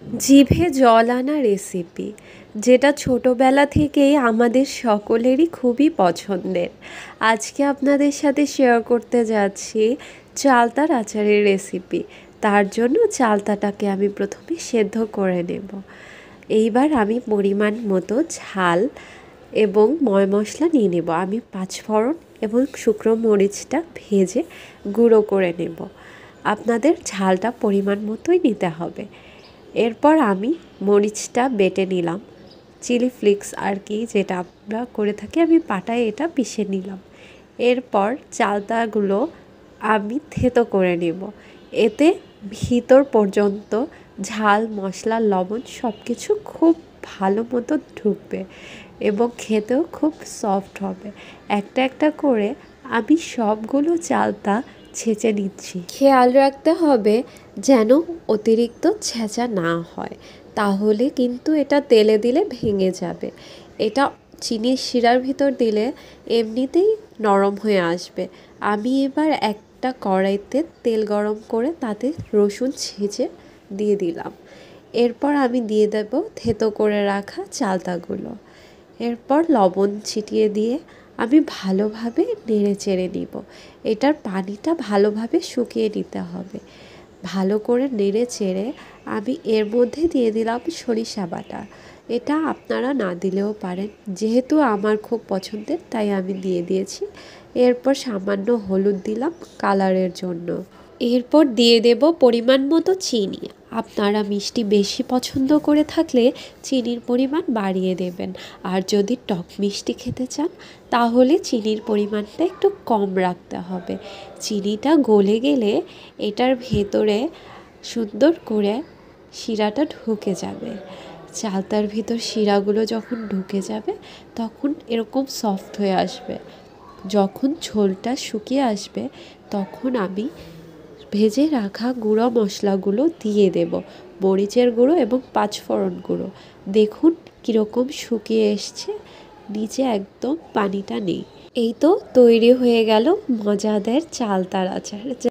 জিভে জল আনা রেসিপি, যেটা ছোটোবেলা থেকেই আমাদের সকলেরই খুবই পছন্দের। আজকে আপনাদের সাথে শেয়ার করতে যাচ্ছি চালতার আচারের রেসিপি। তার জন্য চালতাটাকে আমি প্রথমে সেদ্ধ করে নেব। এইবার আমি পরিমাণ মতো ঝাল এবং ময় মশলা নিয়ে নেব। আমি পাঁচফোড়ন এবং শুকনো মরিচটা ভেজে গুঁড়ো করে নেব। আপনাদের ঝালটা পরিমাণ মতোই নিতে হবে। এরপর আমি মরিচটা বেটে নিলাম, চিলি ফ্লেক্স আর কি যেটা আমরা করে থাকি, আমি পাটায় এটা পিষে নিলাম। এরপর চালতাগুলো আমি থেতো করে নেব। এতে ভিতর পর্যন্ত ঝাল, মশলা, লবণ সব কিছু খুব ভালো মতো ঢুকবে এবং খেতেও খুব সফট হবে। একটা একটা করে আমি সবগুলো চালতা ছেঁচে নিচ্ছি। খেয়াল রাখতে হবে যেন অতিরিক্ত ছেঁচা না হয়, তাহলে কিন্তু এটা তেলে দিলে ভেঙে যাবে। এটা চিনির শিরার ভিতর দিলে এমনিতেই নরম হয়ে আসবে। আমি এবার একটা কড়াইতে তেল গরম করে তাতে রসুন ছেঁচে দিয়ে দিলাম। এরপর আমি দিয়ে দেব থেতো করে রাখা চালতাগুলো। এরপর লবণ ছিটিয়ে দিয়ে আমি ভালোভাবে নেড়ে চেড়ে নিব। এটার পানিটা ভালোভাবে শুকিয়ে নিতে হবে। ভালো করে নেড়ে চেড়ে আমি এর মধ্যে দিয়ে দিলাম সরিষা বাটা। এটা আপনারা না দিলেও পারেন, যেহেতু আমার খুব পছন্দের তাই আমি দিয়ে দিয়েছি। এরপর সামান্য হলুদ দিলাম কালারের জন্য। এরপর দিয়ে দেব পরিমাণ মতো চিনি। আপনারা মিষ্টি বেশি পছন্দ করে থাকলে চিনির পরিমাণ বাড়িয়ে দেবেন, আর যদি টক মিষ্টি খেতে চান তাহলে চিনির পরিমাণটা একটু কম রাখতে হবে। চিনিটা গলে গেলে এটার ভেতরে সুন্দর করে শিরাটা ঢুকে যাবে। চালতার ভিতর শিরাগুলো যখন ঢুকে যাবে তখন এরকম সফট হয়ে আসবে। যখন ঝোলটা শুকিয়ে আসবে তখন আমি ভেজে রাখা গুঁড়ো মশলাগুলো দিয়ে দেব, মরিচের গুঁড়ো এবং পাঁচফোড়ন গুঁড়ো। দেখুন কীরকম শুকিয়ে এসছে, নিচে একদম পানিটা নেই। এই তো তৈরি হয়ে গেল মজাদার চালতার আচার।